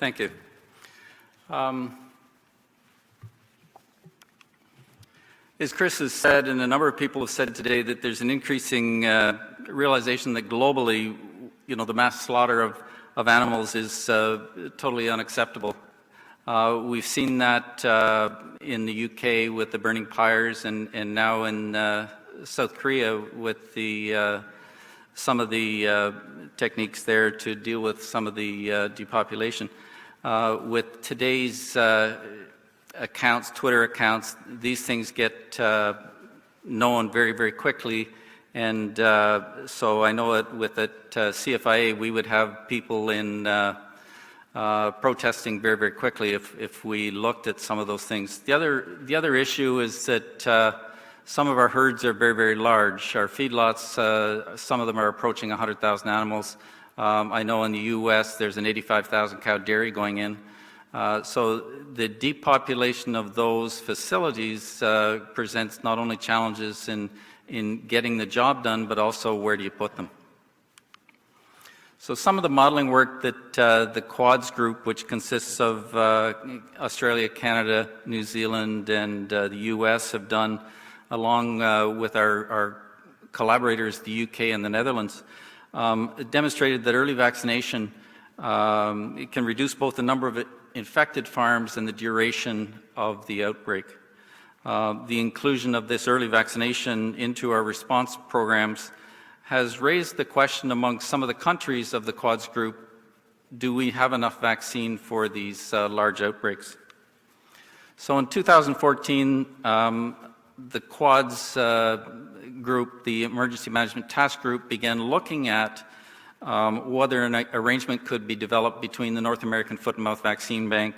Thank you. As Chris has said, and a number of people have said today, that there's an increasing realization that globally, the mass slaughter of animals is totally unacceptable. We've seen that in the UK with the burning pyres, and now in South Korea with some of the techniques there to deal with some of the depopulation. With today's accounts, Twitter accounts, these things get known very, very quickly. And so I know that with CFIA, we would have people in protesting very, very quickly if we looked at some of those things. The other issue is that some of our herds are very, very large. Our feedlots, some of them are approaching 100,000 animals. I know in the U.S. there's an 85,000 cow dairy going in. So the depopulation of those facilities presents not only challenges in getting the job done, but also where do you put them. So some of the modeling work that the Quads group, which consists of Australia, Canada, New Zealand, and the U.S. have done, along with our collaborators, the UK and the Netherlands, demonstrated that early vaccination it can reduce both the number of infected farms and the duration of the outbreak. The inclusion of this early vaccination into our response programs has raised the question among some of the countries of the Quads group, do we have enough vaccine for these large outbreaks? So in 2014, the Quads group, the Emergency Management Task Group, began looking at whether an arrangement could be developed between the North American Foot and Mouth Vaccine Bank,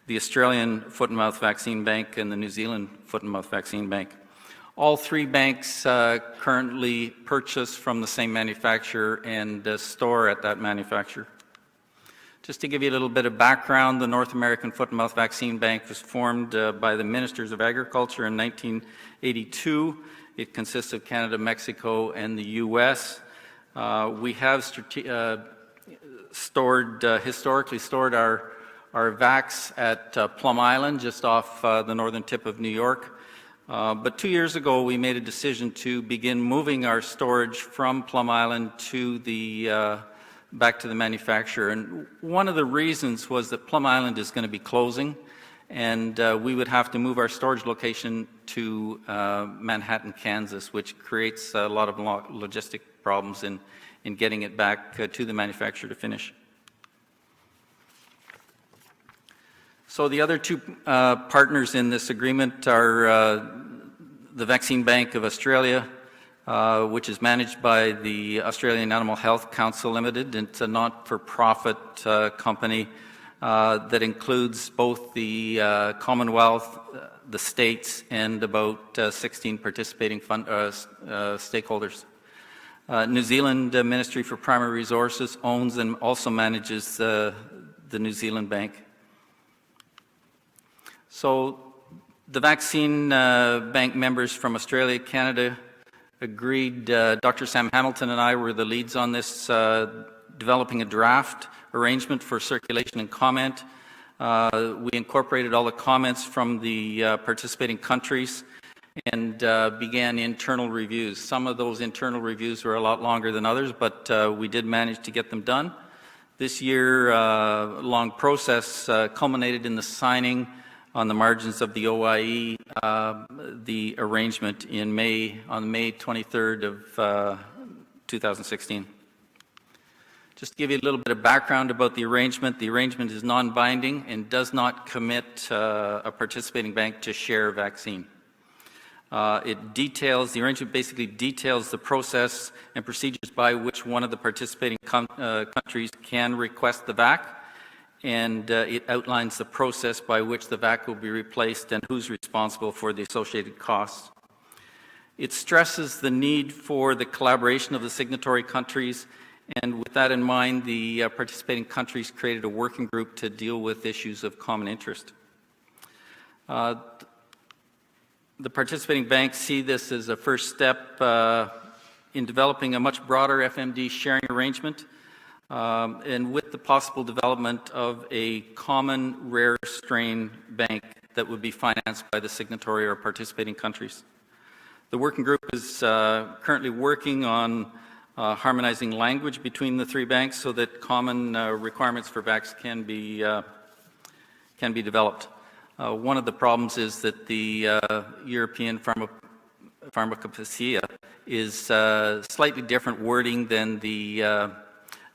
the Australian Foot and Mouth Vaccine Bank, and the New Zealand Foot and Mouth Vaccine Bank. All three banks currently purchase from the same manufacturer and store at that manufacturer. Just to give you a little bit of background, the North American Foot and Mouth Vaccine Bank was formed by the Ministers of Agriculture in 1982. It consists of Canada, Mexico, and the U.S. We have historically stored our vacs at Plum Island, just off the northern tip of New York. But 2 years ago, we made a decision to begin moving our storage from Plum Island to back to the manufacturer. And one of the reasons was that Plum Island is going to be closing, and we would have to move our storage location to Manhattan, Kansas, which creates a lot of logistic problems in getting it back to the manufacturer to finish. So the other two partners in this agreement are the Vaccine Bank of Australia, which is managed by the Australian Animal Health Council Limited. It's a not-for-profit company that includes both the Commonwealth, the states, and about 16 participating stakeholders. New Zealand Ministry for Primary Resources owns and also manages the New Zealand Bank. So the vaccine bank members from Australia, Canada agreed, Dr. Sam Hamilton and I were the leads on this, developing a draft arrangement for circulation and comment. We incorporated all the comments from the participating countries and began internal reviews. Some of those internal reviews were a lot longer than others, but we did manage to get them done. This year-long process culminated in the signing on the margins of the OIE, the arrangement on May 23rd of 2016. Just to give you a little bit of background about the arrangement is non-binding and does not commit a participating bank to share a vaccine. The arrangement basically details the process and procedures by which one of the participating countries can request the VAC, and it outlines the process by which the VAC will be replaced and who's responsible for the associated costs. It stresses the need for the collaboration of the signatory countries, and with that in mind, the participating countries created a working group to deal with issues of common interest. The participating banks see this as a first step in developing a much broader FMD sharing arrangement. and with the possible development of a common rare strain bank that would be financed by the signatory or participating countries. The working group is currently working on harmonizing language between the three banks so that common requirements for VACs can be developed. One of the problems is that the European Pharmacopoeia is slightly different wording than the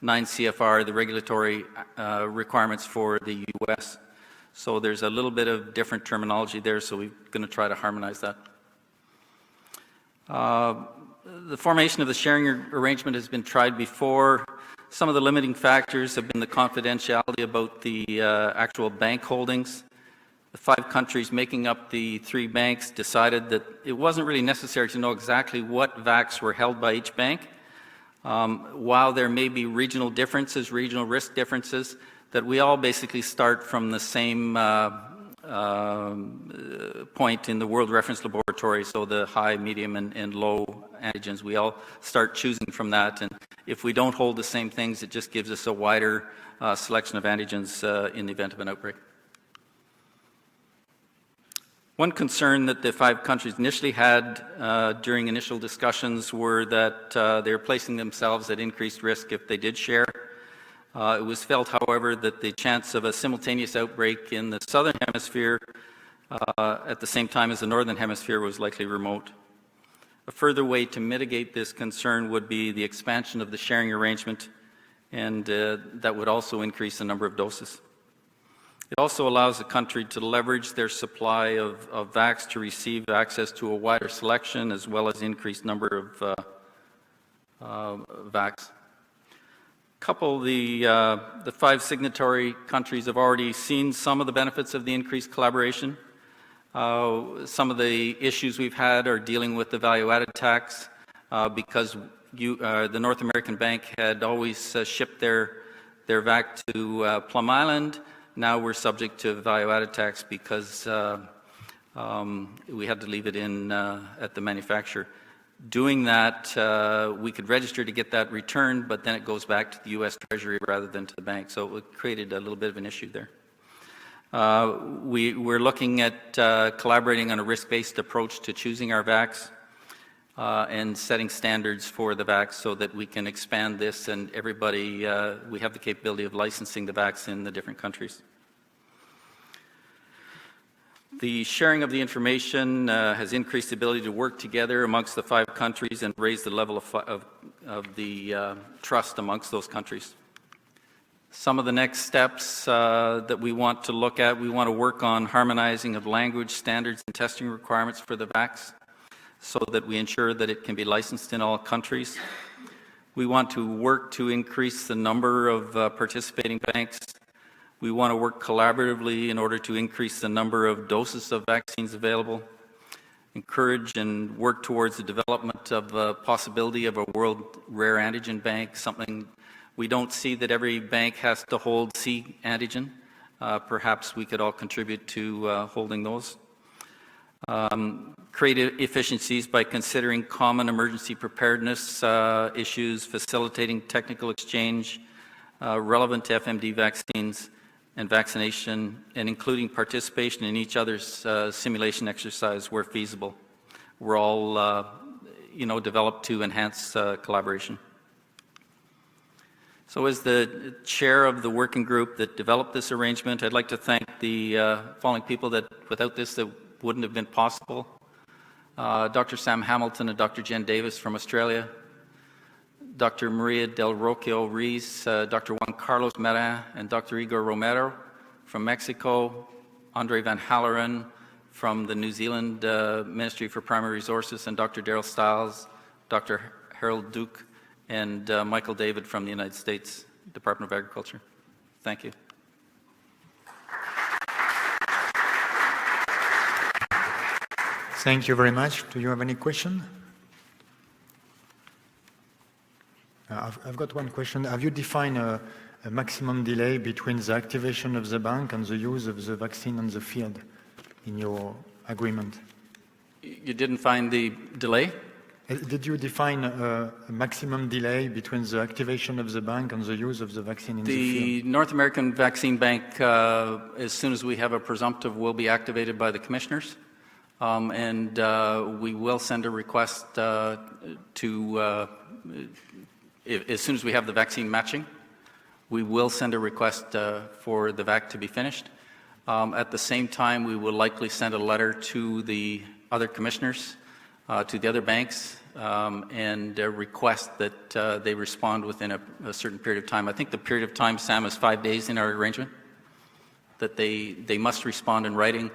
9 CFR, the regulatory requirements for the US. So there's a little bit of different terminology there, so we're going to try to harmonize that. The formation of the sharing arrangement has been tried before. Some of the limiting factors have been the confidentiality about the actual bank holdings. The 5 countries making up the 3 banks decided that it wasn't really necessary to know exactly what VACs were held by each bank. While there may be regional differences, regional risk differences, that we all basically start from the same point in the World Reference Laboratory, so the high, medium, and low antigens. We all start choosing from that, and if we don't hold the same things, it just gives us a wider selection of antigens in the event of an outbreak. One concern that the 5 countries initially had during initial discussions were that they were placing themselves at increased risk if they did share. It was felt, however, that the chance of a simultaneous outbreak in the southern hemisphere at the same time as the northern hemisphere was likely remote. A further way to mitigate this concern would be the expansion of the sharing arrangement, and that would also increase the number of doses. It also allows the country to leverage their supply of VACs to receive access to a wider selection as well as increased number of VACs. The 5 signatory countries have already seen some of the benefits of the increased collaboration. Some of the issues we've had are dealing with the value-added tax because the North American Bank had always shipped their VAC to Plum Island. Now we're subject to value-added tax because we had to leave it in at the manufacturer. Doing that, we could register to get that returned, but then it goes back to the U.S. Treasury rather than to the bank, so it created a little bit of an issue there. We're looking at collaborating on a risk-based approach to choosing our VACs and setting standards for the VACs so that we can expand this and everybody, we have the capability of licensing the VACs in the different countries. The sharing of the information has increased the ability to work together amongst the 5 countries and raise the level of the trust amongst those countries. Some of the next steps that we want to look at, we want to work on harmonizing of language standards and testing requirements for the VACs so that we ensure that it can be licensed in all countries. We want to work to increase the number of participating banks. We want to work collaboratively in order to increase the number of doses of vaccines available, encourage and work towards the development of a possibility of a world rare antigen bank, something we don't see that every bank has to hold C antigen. Perhaps we could all contribute to holding those. Create efficiencies by considering common emergency preparedness issues, facilitating technical exchange relevant to FMD vaccines and vaccination, and including participation in each other's simulation exercise where feasible. We're all, developed to enhance collaboration. So as the chair of the working group that developed this arrangement, I'd like to thank the following people that without this that wouldn't have been possible. Dr. Sam Hamilton and Dr. Jen Davis from Australia, Dr. Maria Del Rocio Rees, Dr. Juan Carlos Merin, and Dr. Igor Romero from Mexico, Andre Van Halleren from the New Zealand Ministry for Primary Resources, and Dr. Daryl Stiles, Dr. Harold Duke, and Michael David from the United States Department of Agriculture. Thank you. Thank you very much. Do you have any question? I've got one question. Have you defined a maximum delay between the activation of the bank and the use of the vaccine on the field in your agreement? You didn't find the delay? Did you define a maximum delay between the activation of the bank and the use of the vaccine in the field? The North American Vaccine Bank, as soon as we have a presumptive, will be activated by the commissioners. And we will send a request as soon as we have the vaccine matching, we will send a request for the VAC to be finished. At the same time, we will likely send a letter to the other commissioners, to the other banks, and request that they respond within a certain period of time. I think the period of time, Sam, is 5 days in our arrangement, that they must respond in writing.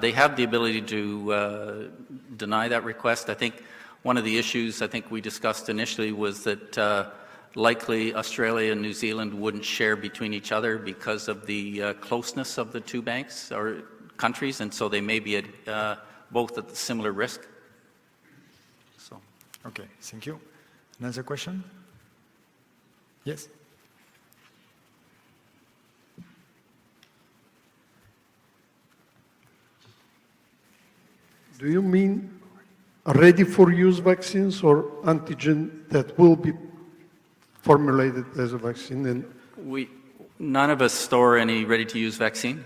They have the ability to deny that request. I think one of the issues I think we discussed initially was that likely Australia and New Zealand wouldn't share between each other because of the closeness of the two banks or countries, and so they may be both at similar risk. So. Okay, thank you. Another question? Yes? Do you mean ready-for-use vaccines or antigen that will be formulated as a vaccine? And None of us store any ready-to-use vaccine.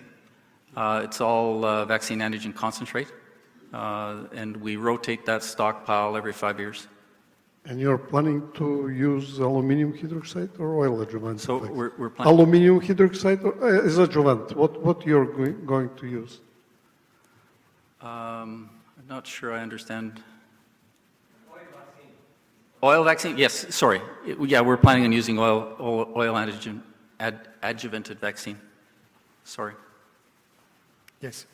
It's all vaccine antigen concentrate, and we rotate that stockpile every 5 years. And you're planning to use aluminum hydroxide or oil adjuvant? So we're planning aluminum hydroxide or, as adjuvant. What you're going to use? I'm not sure I understand. Oil vaccine? Yes, sorry. Yeah, we're planning on using oil antigen adjuvanted vaccine. Sorry. Yes.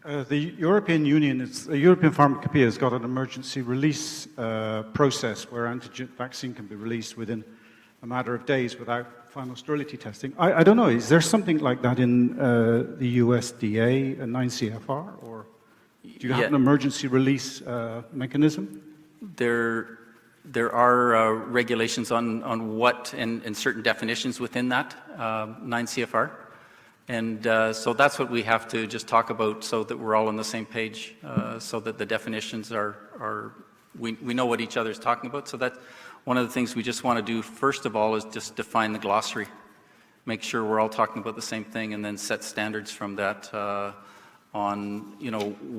The European Union, the European Pharmacopoeia has got an emergency release process where antigen vaccine can be released within a matter of days without final sterility testing. I don't know, is there something like that in the USDA and 9 CFR, or do you have an emergency release mechanism? There are regulations on what and certain definitions within that 9 CFR. And so that's what we have to just talk about so that we're all on the same page, so that the definitions we know what each other's talking about. So that's one of the things we just want to do, first of all, is just define the glossary. Make sure we're all talking about the same thing, and then set standards from that on,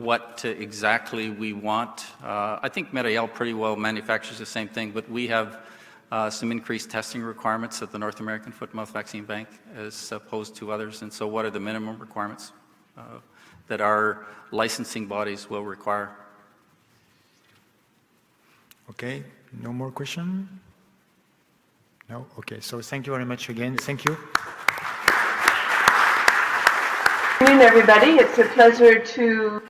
what exactly we want. I think Medayel pretty well manufactures the same thing, but we have some increased testing requirements at the North American Foot-and-Mouth Vaccine Bank as opposed to others. And so what are the minimum requirements that our licensing bodies will require? Okay, no more question? No? Okay, so thank you very much again. Thank you. Good afternoon, everybody. It's a pleasure to